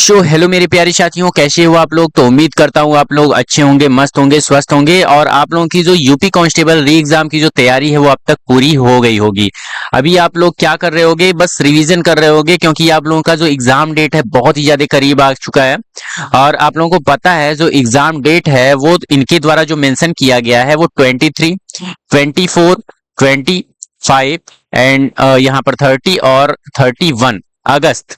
So hello मेरे प्यारे साथियों, कैसे हो आप लोग। तो उम्मीद करता हूँ आप लोग अच्छे होंगे, मस्त होंगे, स्वस्थ होंगे। और आप लोगों की जो यूपी कांस्टेबल री एग्जाम की जो तैयारी है वो अब तक पूरी हो गई होगी। अभी आप लोग क्या कर रहे होगे, बस रिवीजन कर रहे होगे, क्योंकि आप लोगों का जो एग्जाम डेट है बहुत ही ज्यादा करीब आ चुका है। और आप लोगों को पता है जो एग्जाम डेट है वो इनके द्वारा जो मेंशन किया गया है वो 23, 24, 25 एंड यहाँ पर 30 और 31 अगस्त,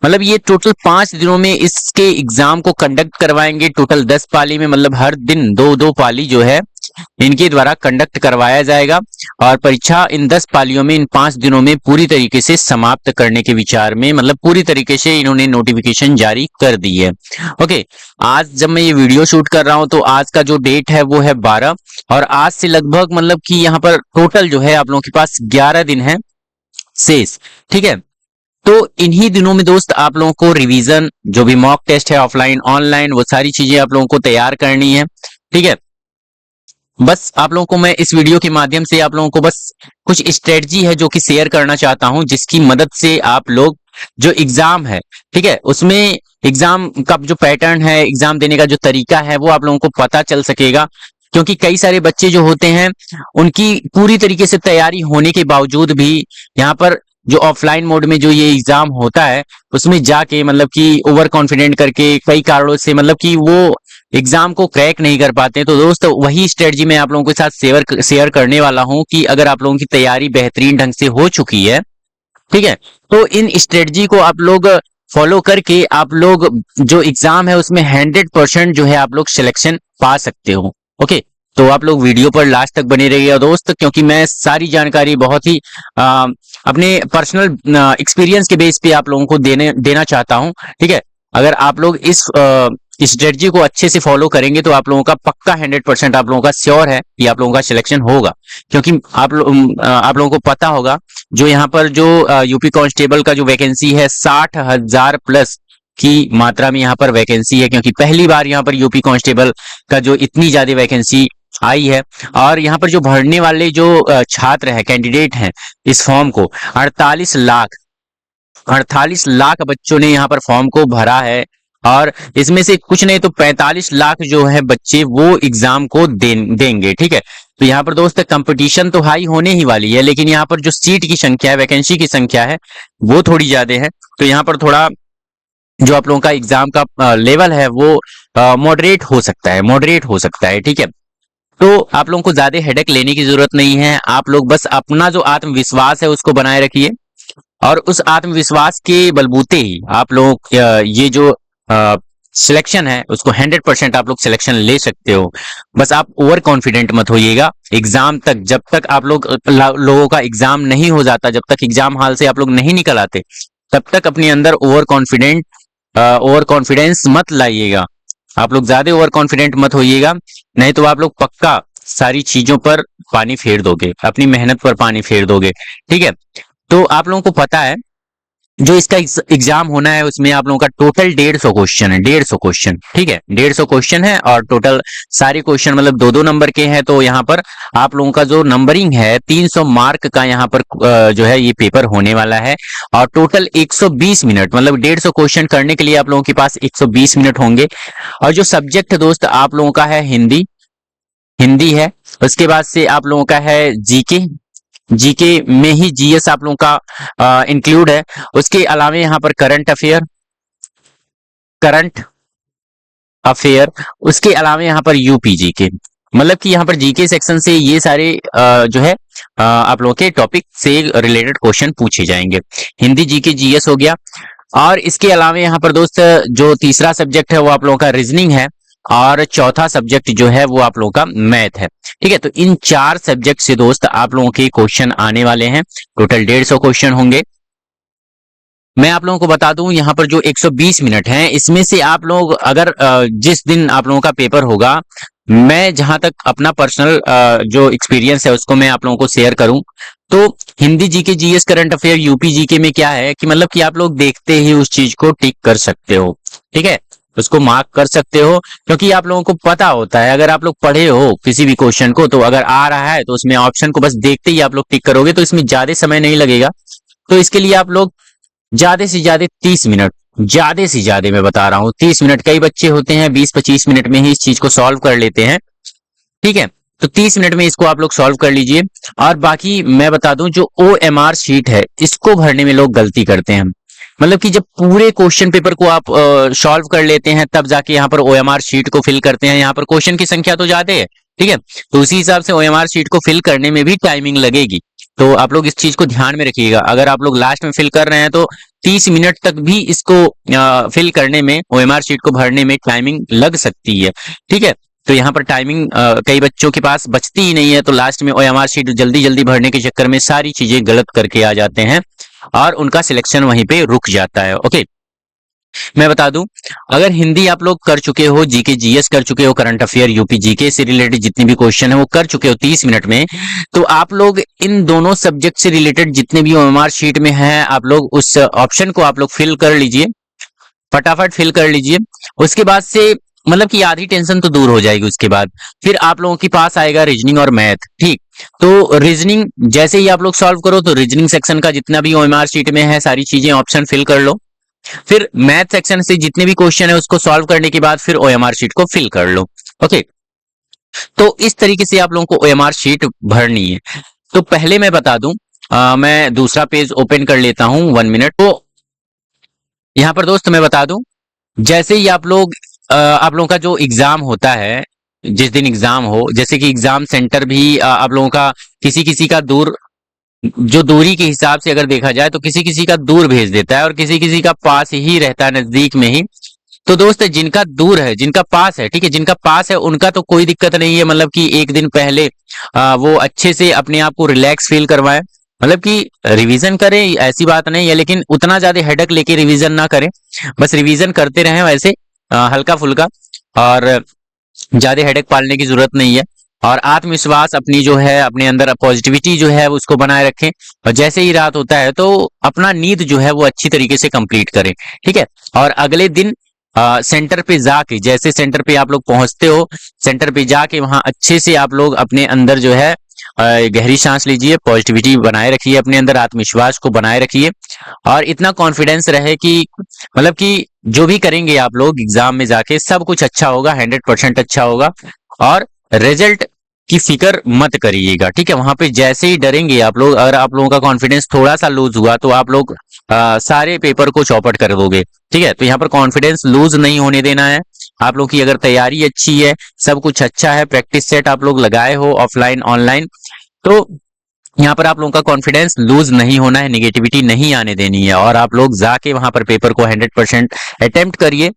मतलब ये टोटल 5 दिनों में इसके एग्जाम को कंडक्ट करवाएंगे। टोटल 10 पाली में, मतलब हर दिन दो दो पाली जो है इनके द्वारा कंडक्ट करवाया जाएगा। और परीक्षा इन 10 पालियों में, इन 5 दिनों में पूरी तरीके से समाप्त करने के विचार में, मतलब पूरी तरीके से इन्होंने नोटिफिकेशन जारी कर दी है। ओके, आज जब मैं ये वीडियो शूट कर रहा हूं तो आज का जो डेट है वो है 12। और आज से लगभग मतलब कि यहाँ पर टोटल जो है आप लोगों के पास 11 दिन है शेष। ठीक है, तो इन्हीं दिनों में दोस्त आप लोगों को रिवीजन, जो भी मॉक टेस्ट है ऑफलाइन ऑनलाइन, वो सारी चीजें आप लोगों को तैयार करनी है। ठीक है, बस आप लोगों को मैं इस वीडियो के माध्यम से आप लोगों को बस कुछ स्ट्रेटजी है जो कि शेयर करना चाहता हूं, जिसकी मदद से आप लोग जो एग्जाम है, ठीक है, उसमें एग्जाम का जो पैटर्न है, एग्जाम देने का जो तरीका है वो आप लोगों को पता चल सकेगा। क्योंकि कई सारे बच्चे जो होते हैं उनकी पूरी तरीके से तैयारी होने के बावजूद भी यहाँ पर जो ऑफलाइन मोड में जो ये एग्जाम होता है उसमें जाके मतलब कि ओवर कॉन्फिडेंट करके कई कारणों से मतलब कि वो एग्जाम को क्रैक नहीं कर पाते हैं। तो दोस्त वही स्ट्रेटजी मैं आप लोगों के साथ शेयर करने वाला हूं कि अगर आप लोगों की तैयारी बेहतरीन ढंग से हो चुकी है, ठीक है, तो इन स्ट्रेटजी को आप लोग फॉलो करके आप लोग जो एग्जाम है उसमें 100% जो है आप लोग सिलेक्शन पा सकते हो। ओके, तो आप लोग वीडियो पर लास्ट तक बने रहिए दोस्त, क्योंकि मैं सारी जानकारी बहुत ही अपने पर्सनल एक्सपीरियंस के बेस पे आप लोगों को देना चाहता हूं। ठीक है, अगर आप लोग इस स्ट्रेटजी को अच्छे से फॉलो करेंगे तो आप लोगों का पक्का 100% आप लोगों का श्योर है कि आप लोगों का सिलेक्शन होगा। क्योंकि आप लोगों को पता होगा जो यहाँ पर जो यूपी कांस्टेबल का जो वैकेंसी है 60,000 प्लस की मात्रा में यहाँ पर वैकेंसी है। क्योंकि पहली बार यहाँ पर यूपी कांस्टेबल का जो इतनी ज्यादा वैकेंसी आई है। और यहाँ पर जो भरने वाले जो छात्र है, कैंडिडेट हैं इस फॉर्म को 48 लाख बच्चों ने यहाँ पर फॉर्म को भरा है। और इसमें से कुछ नहीं तो 45 लाख जो है बच्चे वो एग्जाम को देंगे। ठीक है, तो यहाँ पर दोस्त कंपटीशन तो हाई होने ही वाली है, लेकिन यहाँ पर जो सीट की संख्या है, वैकेंसी की संख्या है वो थोड़ी ज्यादा है। तो यहाँ पर थोड़ा जो आप लोगों का एग्जाम का लेवल है वो मॉडरेट हो सकता है, मॉडरेट हो सकता है। ठीक है, तो आप लोगों को ज्यादा हेडेक लेने की जरूरत नहीं है। आप लोग बस अपना जो आत्मविश्वास है उसको बनाए रखिए, और उस आत्मविश्वास के बलबूते ही आप लोग ये जो सिलेक्शन है उसको 100% आप लोग सिलेक्शन ले सकते हो। बस आप ओवर कॉन्फिडेंट मत होइएगा एग्जाम तक। जब तक आप लोगों का एग्जाम नहीं हो जाता, जब तक एग्जाम हॉल से आप लोग नहीं निकल आते, तब तक अपने अंदर ओवर कॉन्फिडेंस मत लाइएगा। आप लोग ज्यादा ओवर कॉन्फिडेंट मत होइएगा, नहीं तो आप लोग पक्का सारी चीजों पर पानी फेर दोगे, अपनी मेहनत पर पानी फेर दोगे। ठीक है, तो आप लोगों को पता है जो इसका एग्जाम होना है उसमें आप लोगों का टोटल 150 क्वेश्चन है, 150 क्वेश्चन। ठीक है, 150 क्वेश्चन है और टोटल सारे क्वेश्चन मतलब 2-2 नंबर के हैं। तो यहाँ पर आप लोगों का जो नंबरिंग है 300 मार्क का यहाँ पर जो है ये पेपर होने वाला है। और टोटल 120 मिनट, मतलब 150 क्वेश्चन करने के लिए आप लोगों के पास 120 मिनट होंगे। और जो सब्जेक्ट दोस्त आप लोगों का है हिंदी, हिंदी है। उसके बाद से आप लोगों का है जीके, जीके में ही जीएस आप लोगों का इंक्लूड है। उसके अलावा यहाँ पर करंट अफेयर, उसके अलावा यहाँ पर यूपी जीके, मतलब कि यहाँ पर जीके सेक्शन से ये सारे जो है आप लोगों के टॉपिक से रिलेटेड क्वेश्चन पूछे जाएंगे। हिंदी जीके जीएस हो गया। और इसके अलावा यहाँ पर दोस्त जो तीसरा सब्जेक्ट है वो आप लोगों का रीजनिंग है, और चौथा सब्जेक्ट जो है वो आप लोगों का मैथ है। ठीक है, तो इन 4 सब्जेक्ट से दोस्त आप लोगों के क्वेश्चन आने वाले हैं। टोटल 150 क्वेश्चन होंगे। मैं आप लोगों को बता दूं यहाँ पर जो 120 मिनट हैं इसमें से आप लोग अगर जिस दिन आप लोगों का पेपर होगा, मैं जहां तक अपना पर्सनल जो एक्सपीरियंस है उसको मैं आप लोगों को शेयर करूं, तो Hindi GK GS current affair UP GK में क्या है कि मतलब कि आप लोग देखते ही उस चीज को टिक कर सकते हो। ठीक है, उसको मार्क कर सकते हो, क्योंकि आप लोगों को पता होता है अगर आप लोग पढ़े हो किसी भी क्वेश्चन को तो अगर आ रहा है तो उसमें ऑप्शन को बस देखते ही आप लोग टिक करोगे, तो इसमें ज्यादा समय नहीं लगेगा। तो इसके लिए आप लोग ज्यादा से ज्यादा 30 मिनट ज्यादा से ज्यादा मैं बता रहा हूँ 30 मिनट, कई बच्चे होते हैं 20-25 मिनट में ही इस चीज को सॉल्व कर लेते हैं। ठीक है, तो 30 मिनट में इसको आप लोग सॉल्व कर लीजिए। और बाकी मैं बता दूं, जो OMR शीट है इसको भरने में लोग गलती करते हैं। मतलब कि जब पूरे क्वेश्चन पेपर को आप सॉल्व कर लेते हैं तब जाके यहाँ पर OMR शीट को फिल करते हैं। यहाँ पर क्वेश्चन की संख्या तो ज्यादा है, ठीक है, तो उसी हिसाब से OMR शीट को फिल करने में भी टाइमिंग लगेगी। तो आप लोग इस चीज को ध्यान में रखिएगा। अगर आप लोग लास्ट में फिल कर रहे हैं तो 30 मिनट तक भी इसको फिल करने में, OMR शीट को भरने में टाइमिंग लग सकती है। ठीक है, तो यहाँ पर टाइमिंग कई बच्चों के पास बचती ही नहीं है, तो लास्ट में OMR शीट जल्दी जल्दी भरने के चक्कर में सारी चीजें गलत करके आ जाते हैं और उनका सिलेक्शन वहीं पे रुक जाता है। ओके, मैं बता दूं, अगर हिंदी आप लोग कर चुके हो, जीके जीएस कर चुके हो, करंट अफेयर यूपी जीके से रिलेटेड जितने भी क्वेश्चन है वो कर चुके हो 30 मिनट में, तो आप लोग इन दोनों सब्जेक्ट से रिलेटेड जितने भी OMR शीट में है आप लोग उस ऑप्शन को आप लोग फिल कर लीजिए, फटाफट फिल कर लीजिए। उसके बाद से मतलब कि आधी टेंशन तो दूर हो जाएगी। उसके बाद फिर आप लोगों के पास आएगा रीजनिंग और मैथ। ठीक, तो रीजनिंग जैसे ही आप लोग सॉल्व करो तो रीजनिंग सेक्शन का जितना भी OMR शीट में है सारी चीजें ऑप्शन फिल कर लो। फिर मैथ सेक्शन से जितने भी क्वेश्चन है उसको सॉल्व करने के बाद फिर OMR शीट को फिल कर लो। ओके, तो इस तरीके से आप लोगों को OMR शीट भरनी है। तो पहले मैं बता दूं, मैं दूसरा पेज ओपन कर लेता हूं, 1 मिनट। तो यहाँ पर दोस्त मैं बता दूं, जैसे ही आप लोगों का जो एग्जाम होता है, जिस दिन एग्जाम हो, जैसे कि एग्जाम सेंटर भी आप लोगों का किसी किसी का दूर, जो दूरी के हिसाब से अगर देखा जाए तो किसी किसी का दूर भेज देता है और किसी किसी का पास ही रहता है, नजदीक में ही। तो दोस्त जिनका दूर है, जिनका पास है, ठीक है, जिनका पास है उनका तो कोई दिक्कत नहीं है। मतलब कि एक दिन पहले वो अच्छे से अपने आप को रिलैक्स फील करवाएं, मतलब कि रिवीजन करें, ऐसी बात नहीं है, लेकिन उतना ज्यादा हेडक लेके रिवीजन ना करें। बस रिवीजन करते रहें वैसे हल्का फुल्का, और ज्यादा हेडेक पालने की जरूरत नहीं है। और आत्मविश्वास अपनी जो है, अपने अंदर पॉजिटिविटी जो है उसको बनाए रखें। और जैसे ही रात होता है तो अपना नींद जो है वो अच्छी तरीके से कंप्लीट करें। ठीक है, और अगले दिन सेंटर पे जाके, जैसे सेंटर पे आप लोग पहुंचते हो, सेंटर पे जाके वहां अच्छे से आप लोग अपने अंदर जो है गहरी सांस लीजिए, पॉजिटिविटी बनाए रखिए, अपने अंदर आत्मविश्वास को बनाए रखिए और इतना कॉन्फिडेंस रहे कि मतलब कि जो भी करेंगे आप लोग एग्जाम में जाके सब कुछ अच्छा होगा, 100% अच्छा होगा। और रिजल्ट की फिक्र मत करिएगा। ठीक है, वहां पे जैसे ही डरेंगे आप लोग, अगर आप लोगों का कॉन्फिडेंस थोड़ा सा लूज हुआ तो आप लोग सारे पेपर को चौपट कर दोगे। ठीक है, तो यहाँ पर कॉन्फिडेंस लूज नहीं होने देना है। आप लोग की अगर तैयारी अच्छी है, सब कुछ अच्छा है, प्रैक्टिस सेट आप लोग लगाए हो ऑफलाइन ऑनलाइन, तो यहाँ पर आप लोगों का कॉन्फिडेंस लूज नहीं होना है, निगेटिविटी नहीं आने देनी है। और आप लोग जाके वहां पर पेपर को 100% अटेम्प्ट करिए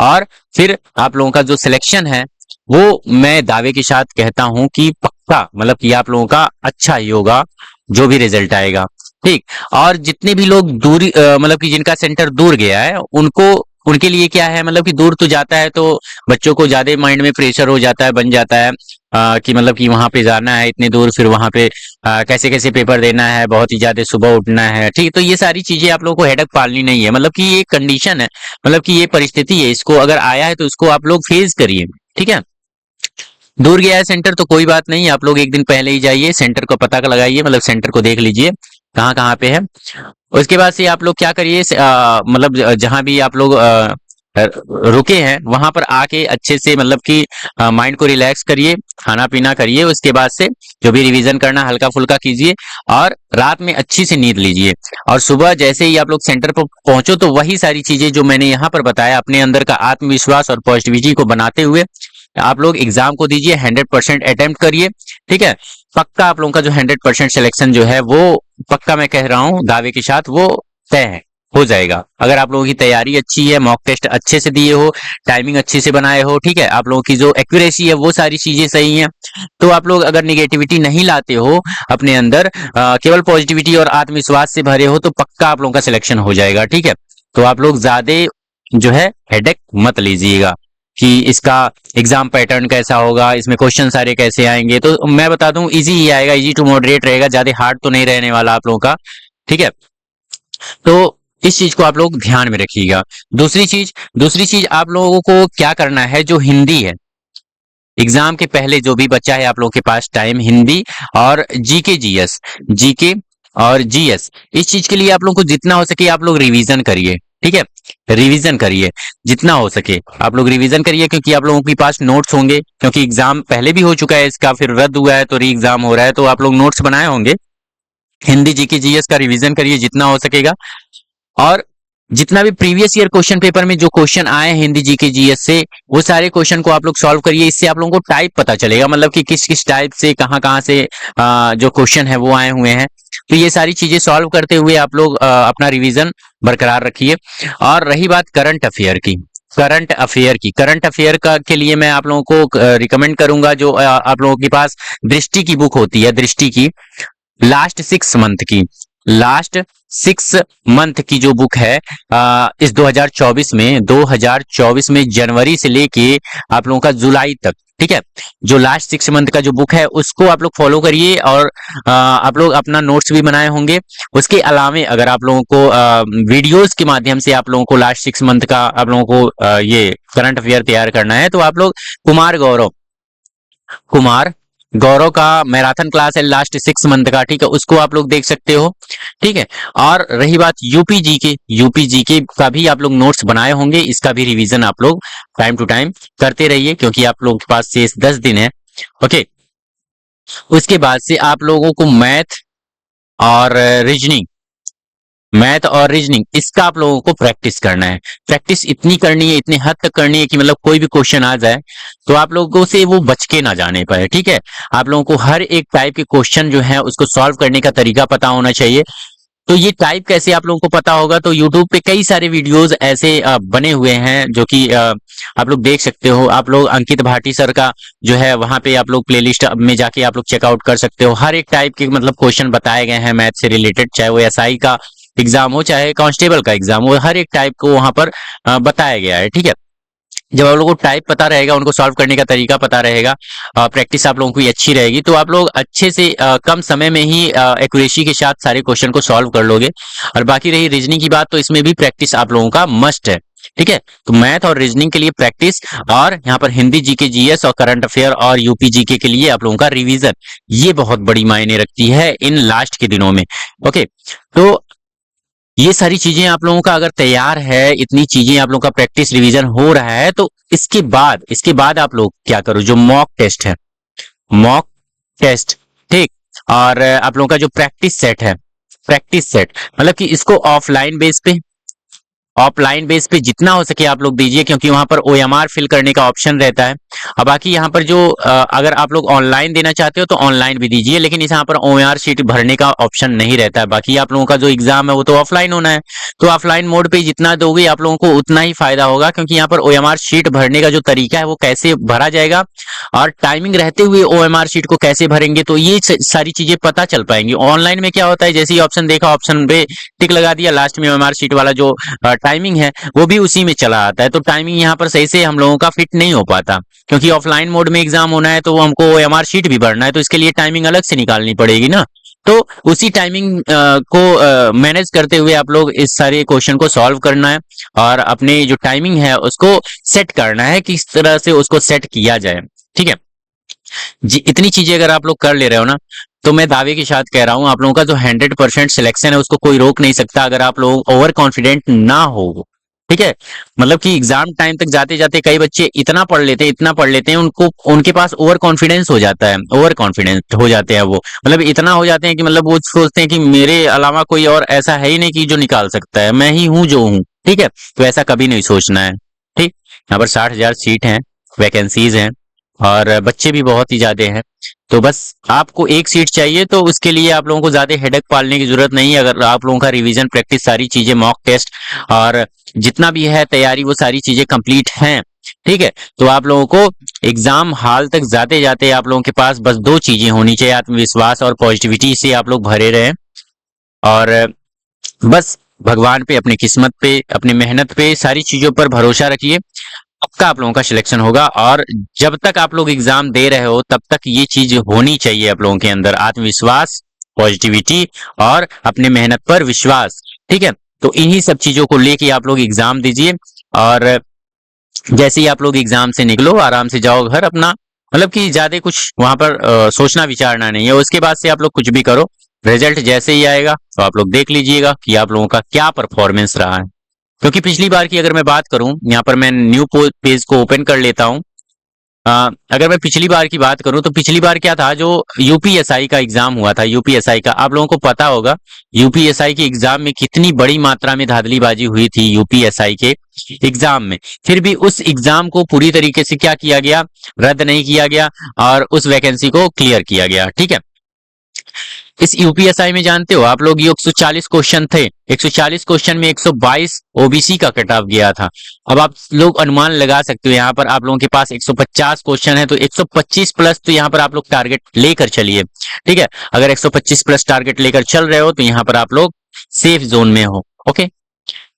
और फिर आप लोगों का जो सिलेक्शन है वो मैं दावे के साथ कहता हूं कि पक्का, मतलब कि आप लोगों का अच्छा ही होगा जो भी रिजल्ट आएगा। ठीक, और जितने भी लोग दूरी मतलब कि जिनका सेंटर दूर गया है उनको, उनके लिए क्या है, मतलब कि दूर तो जाता है तो बच्चों को ज्यादा माइंड में प्रेशर हो जाता है, बन जाता है कि मतलब कि वहां पे जाना है इतने दूर, फिर वहां पे कैसे कैसे पेपर देना है, बहुत ही ज्यादा सुबह उठना है। ठीक, तो ये सारी चीजें आप लोगों को हेडक पालनी नहीं है। मतलब कि ये कंडीशन है, मतलब कि ये परिस्थिति है, इसको अगर आया है तो इसको आप लोग फेस करिए। ठीक है, दूर गया है सेंटर तो कोई बात नहीं, आप लोग एक दिन पहले ही जाइए, सेंटर को पता लगाइए, मतलब सेंटर को देख लीजिए कहाँ कहाँ पे है। उसके बाद से आप लोग क्या करिए, मतलब जहां भी आप लोग रुके हैं वहां पर आके अच्छे से मतलब कि माइंड को रिलैक्स करिए, खाना पीना करिए, उसके बाद से जो भी रिवीजन करना हल्का फुल्का कीजिए और रात में अच्छी से नींद लीजिए। और सुबह जैसे ही आप लोग सेंटर पर पहुंचो तो वही सारी चीजें जो मैंने यहाँ पर बताया, अपने अंदर का आत्मविश्वास और पॉजिटिविटी को बनाते हुए आप लोग एग्जाम को दीजिए, 100% अटेम्प्ट करिए। ठीक है, पक्का आप लोगों का जो 100% सिलेक्शन जो है वो पक्का, मैं कह रहा हूँ दावे के साथ, वो तय है, हो जाएगा। अगर आप लोगों की तैयारी अच्छी है, मॉक टेस्ट अच्छे से दिए हो, टाइमिंग अच्छे से बनाए हो, ठीक है, आप लोगों की जो एक्यूरेसी है वो सारी चीजें सही हैं, तो आप लोग अगर निगेटिविटी नहीं लाते हो अपने अंदर, केवल पॉजिटिविटी और आत्मविश्वास से भरे हो, तो पक्का आप लोगों का सिलेक्शन हो जाएगा। ठीक है, तो आप लोग ज्यादा जो है हेडेक मत लीजिएगा कि इसका एग्जाम पैटर्न कैसा होगा, इसमें क्वेश्चन सारे कैसे आएंगे। तो मैं बता दूं इजी ही आएगा, इजी टू मॉडरेट रहेगा, ज्यादा हार्ड तो नहीं रहने वाला आप लोगों का। ठीक है, तो इस चीज को आप लोग ध्यान में रखिएगा। दूसरी चीज आप लोगों को क्या करना है, जो हिंदी है, एग्जाम के पहले जो भी बचा है आप लोगों के पास टाइम, हिंदी और जीके जीएस, जीके और जीएस, इस चीज के लिए आप लोगों को जितना हो सके आप लोग रिवीजन करिए। ठीक है, रिवीजन करिए जितना हो सके। आप लोग रिवीजन करिए क्योंकि आप लोगों के पास नोट्स होंगे, क्योंकि एग्जाम पहले भी हो चुका है इसका, फिर रद्द हुआ है तो री एग्जाम हो रहा है, तो आप लोग नोट्स बनाए होंगे। हिंदी जीके जीएस का रिवीजन करिए जितना हो सकेगा, और जितना भी प्रीवियस ईयर क्वेश्चन पेपर में जो क्वेश्चन आए हैं हिंदी जीके जीएस से, वो सारे क्वेश्चन को आप लोग सॉल्व करिए। इससे आप लोगों को टाइप पता चलेगा, मतलब कि किस किस टाइप से कहाँ कहाँ से जो क्वेश्चन है वो आए हुए हैं। तो ये सारी चीजें सॉल्व करते हुए आप लोग अपना रिवीजन बरकरार रखिए। और रही बात करंट अफेयर की, करंट अफेयर का के लिए मैं आप लोगों को रिकमेंड करूंगा, जो आप लोगों के पास दृष्टि की बुक होती है, दृष्टि की लास्ट 6 मंथ की जो बुक है इस 2024 में जनवरी से लेके आप लोगों का जुलाई तक, ठीक है, जो लास्ट 6 मंथ का जो बुक है उसको आप लोग फॉलो करिए। और आप लोग अपना नोट्स भी बनाए होंगे। उसके अलावे अगर आप लोगों को वीडियोस के माध्यम से आप लोगों को लास्ट 6 मंथ का आप लोगों को ये करंट अफेयर तैयार करना है, तो आप लोग कुमार गौरव का मैराथन क्लास है लास्ट 6 मंथ का, ठीक है, उसको आप लोग देख सकते हो, ठीक है। और रही बात यूपी जीके का भी आप लोग नोट्स बनाए होंगे, इसका भी रिवीजन आप लोग टाइम टू टाइम करते रहिए, क्योंकि आप लोगों के पास शेष 10 दिन है। ओके, उसके बाद से आप लोगों को और रीजनिंग इसका आप लोगों को प्रैक्टिस करना है। प्रैक्टिस इतनी करनी है, इतनी हद तक करनी है कि मतलब कोई भी क्वेश्चन आ जाए तो आप लोगों से वो बच के ना जाने पाए, ठीक है। आप लोगों को हर एक टाइप के क्वेश्चन जो है उसको सॉल्व करने का तरीका पता होना चाहिए। तो ये टाइप कैसे आप लोगों को पता होगा, तो यूट्यूब पे कई सारे वीडियोस ऐसे बने हुए हैं जो कि आप लोग देख सकते हो। आप लोग अंकित भाटी सर का जो है वहां पे आप लोग प्लेलिस्ट में जाके आप लोग चेकआउट कर सकते हो। हर एक टाइप के मतलब क्वेश्चन बताए गए हैं मैथ से रिलेटेड, चाहे वो एसआई का एग्जाम हो चाहे कांस्टेबल का एग्जाम हो, हर एक टाइप को वहां पर बताया गया है, ठीक है। जब आप लोगों को टाइप पता रहेगा, उनको सॉल्व करने का तरीका पता रहेगा, प्रैक्टिस आप लोगों की अच्छी रहेगी, तो आप लोग अच्छे से कम समय में ही एक्यूरेसी के साथ सारे क्वेश्चन को सॉल्व कर लोगे। और बाकी रही रीजनिंग की बात, तो इसमें भी प्रैक्टिस आप लोगों का मस्ट है, ठीक है। तो मैथ और रीजनिंग के लिए प्रैक्टिस, और यहाँ पर हिंदी जीके जीएस और करंट अफेयर और यूपी जीके के लिए आप लोगों का रिवीजन, ये बहुत बड़ी मायने रखती है इन लास्ट के दिनों में। ओके, तो ये सारी चीजें आप लोगों का अगर तैयार है, इतनी चीजें आप लोगों का प्रैक्टिस रिवीजन हो रहा है, तो इसके बाद आप लोग क्या करो, जो मॉक टेस्ट, ठीक। और आप लोगों का जो प्रैक्टिस सेट मतलब कि इसको ऑफलाइन बेस पे जितना हो सके आप लोग दीजिए, क्योंकि वहां पर ओएमआर फिल करने का ऑप्शन रहता है। अब बाकी यहाँ पर जो अगर आप लोग ऑनलाइन देना चाहते हो तो ऑनलाइन भी दीजिए, लेकिन इस यहाँ पर ओएमआर शीट भरने का ऑप्शन नहीं रहता है। बाकी आप लोगों का जो एग्जाम है वो तो ऑफलाइन होना है, तो ऑफलाइन मोड पे जितना दोगे आप लोगों को उतना ही फायदा होगा, क्योंकि यहाँ पर ओएमआर शीट भरने का जो तरीका है वो कैसे भरा जाएगा और टाइमिंग रहते हुए ओएमआर शीट को कैसे भरेंगे, तो ये सारी चीजें पता चल पाएंगी। ऑनलाइन में क्या होता है, जैसे ही ऑप्शन देखा ऑप्शन पे टिक लगा दिया, लास्ट में ओएमआर शीट वाला जो टाइमिंग है वो भी उसी में चला आता है, तो टाइमिंग यहाँ पर सही से हम लोगों का फिट नहीं हो पाता, क्योंकि ऑफलाइन मोड में एग्जाम होना है तो हमको ओएमआर शीट भी भरना है, तो इसके लिए टाइमिंग अलग से निकालनी पड़ेगी ना। तो उसी टाइमिंग को मैनेज करते हुए आप लोग इस सारे क्वेश्चन को सॉल्व करना है, और अपने जो टाइमिंग है उसको सेट करना है, किस तरह से उसको सेट किया जाए, ठीक है जी। इतनी चीजें अगर आप लोग कर ले रहे हो ना, तो मैं दावे के साथ कह रहा हूं आप लोगों का जो 100% सिलेक्शन है उसको कोई रोक नहीं सकता, अगर आप लोग ओवर कॉन्फिडेंट ना हो, ठीक है। मतलब कि एग्जाम टाइम तक जाते जाते कई बच्चे इतना पढ़ लेते हैं उनको उनके पास ओवर कॉन्फिडेंस हो जाता है, ओवर कॉन्फिडेंस हो जाते हैं वो, मतलब इतना हो जाते हैं कि मतलब वो सोचते हैं कि मेरे अलावा कोई और ऐसा है ही नहीं कि जो निकाल सकता है, मैं ही हूं जो हूं, ठीक है। तो ऐसा कभी नहीं सोचना है, ठीक। यहाँ पर 60,000 सीट हैं, वैकेंसीज हैं, और बच्चे भी बहुत ही ज्यादा हैं, तो बस आपको एक सीट चाहिए, तो उसके लिए आप लोगों को ज्यादा हेडेक पालने की जरूरत नहीं है। अगर आप लोगों का रिवीजन प्रैक्टिस सारी चीजें मॉक टेस्ट और जितना भी है तैयारी वो सारी चीजें कंप्लीट हैं, ठीक है, तो आप लोगों को एग्जाम हॉल तक जाते जाते आप लोगों के पास बस 2 चीजें होनी चाहिए, आत्मविश्वास और पॉजिटिविटी से आप लोग भरे रहें, और बस भगवान पे, अपनी किस्मत पे, अपनी मेहनत पे, सारी चीजों पर भरोसा रखिए, पक्का आप लोगों का सिलेक्शन होगा। और जब तक आप लोग एग्जाम दे रहे हो तब तक ये चीज होनी चाहिए आप लोगों के अंदर, आत्मविश्वास, पॉजिटिविटी और अपने मेहनत पर विश्वास, ठीक है। तो इन्हीं सब चीजों को लेके आप लोग एग्जाम दीजिए, और जैसे ही आप लोग एग्जाम से निकलो आराम से जाओ घर अपना, मतलब कि ज्यादा कुछ वहां पर सोचना विचारना नहीं है। उसके बाद से आप लोग कुछ भी करो, रिजल्ट जैसे ही आएगा तो आप लोग देख लीजिएगा कि आप लोगों का क्या परफॉर्मेंस रहा है। क्योंकि पिछली बार की अगर मैं बात करूं, यहाँ पर मैं न्यू पेज को ओपन कर लेता हूं। अगर मैं पिछली बार की बात करूं तो पिछली बार क्या था, जो यूपीएसआई का एग्जाम हुआ था, यूपीएसआई का आप लोगों को पता होगा यूपीएसआई के एग्जाम में कितनी बड़ी मात्रा में धांधलीबाजी हुई थी यूपीएसआई के एग्जाम में। फिर भी उस एग्जाम को पूरी तरीके से क्या किया गया, रद्द नहीं किया गया और उस वैकेंसी को क्लियर किया गया। ठीक है, इस यूपीएसआई में जानते हो आप लोग, ये 140 क्वेश्चन थे, 140 क्वेश्चन में 122 ओबीसी का कट ऑफ गया था। अब आप लोग अनुमान लगा सकते हो, यहाँ पर आप लोगों के पास 150 क्वेश्चन है तो 125 प्लस तो यहाँ पर आप लोग टारगेट लेकर चलिए। ठीक है, अगर 125 प्लस टारगेट लेकर चल रहे हो तो यहाँ पर आप लोग सेफ जोन में हो। ओके,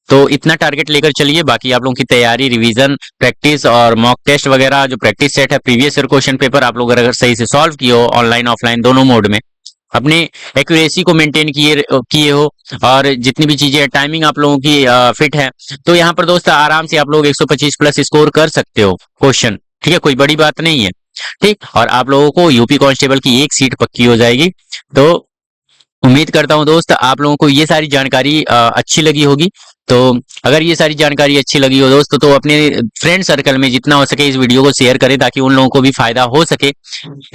तो इतना टारगेट लेकर चलिए। बाकी आप लोगों की तैयारी, रिवीजन, प्रैक्टिस और मॉक टेस्ट वगैरह जो प्रैक्टिस सेट है, प्रीवियस ईयर क्वेश्चन पेपर आप लोग अगर सही से सॉल्व किए हो, ऑनलाइन ऑफलाइन दोनों मोड में अपने एक्यूरेसी को मेंटेन किए हो और जितनी भी चीजें टाइमिंग आप लोगों की फिट है, तो यहाँ पर दोस्त आराम से आप लोग 125 प्लस स्कोर कर सकते हो क्वेश्चन। ठीक है, कोई बड़ी बात नहीं है। ठीक, और आप लोगों को यूपी कांस्टेबल की एक सीट पक्की हो जाएगी। तो उम्मीद करता हूं दोस्त आप लोगों को ये सारी जानकारी अच्छी लगी होगी। तो अगर ये सारी जानकारी अच्छी लगी हो दोस्त तो अपने फ्रेंड सर्कल में जितना हो सके इस वीडियो को शेयर करें, ताकि उन लोगों को भी फायदा हो सके।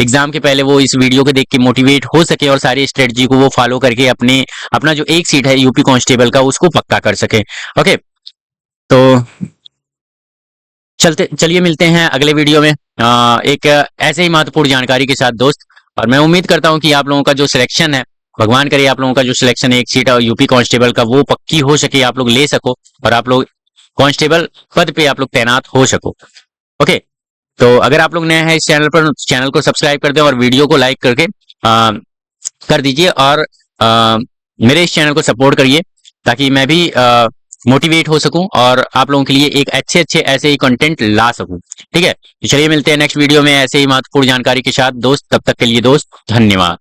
एग्जाम के पहले वो इस वीडियो को देख के मोटिवेट हो सके और सारी स्ट्रेटजी को वो फॉलो करके अपना जो एक सीट है यूपी कांस्टेबल का उसको पक्का कर सके। ओके, तो चलिए मिलते हैं अगले वीडियो में एक ऐसे ही महत्वपूर्ण जानकारी के साथ दोस्त। और मैं उम्मीद करता हूं कि आप लोगों का जो सिलेक्शन है, भगवान करे आप लोगों का जो सिलेक्शन है एक सीट और यूपी कांस्टेबल का वो पक्की हो सके, आप लोग ले सको और आप लोग कांस्टेबल पद पे आप लोग तैनात हो सको। ओके, तो अगर आप लोग नए हैं इस चैनल पर, चैनल को सब्सक्राइब कर दें और वीडियो को लाइक करके कर दीजिए और मेरे इस चैनल को सपोर्ट करिए, ताकि मैं भी मोटिवेट हो सकूं और आप लोगों के लिए एक अच्छे अच्छे ऐसे ही कंटेंट ला सकूं। ठीक है, तो चलिए मिलते हैं नेक्स्ट वीडियो में ऐसे ही महत्वपूर्ण जानकारी के साथ दोस्त। तब तक के लिए दोस्त धन्यवाद।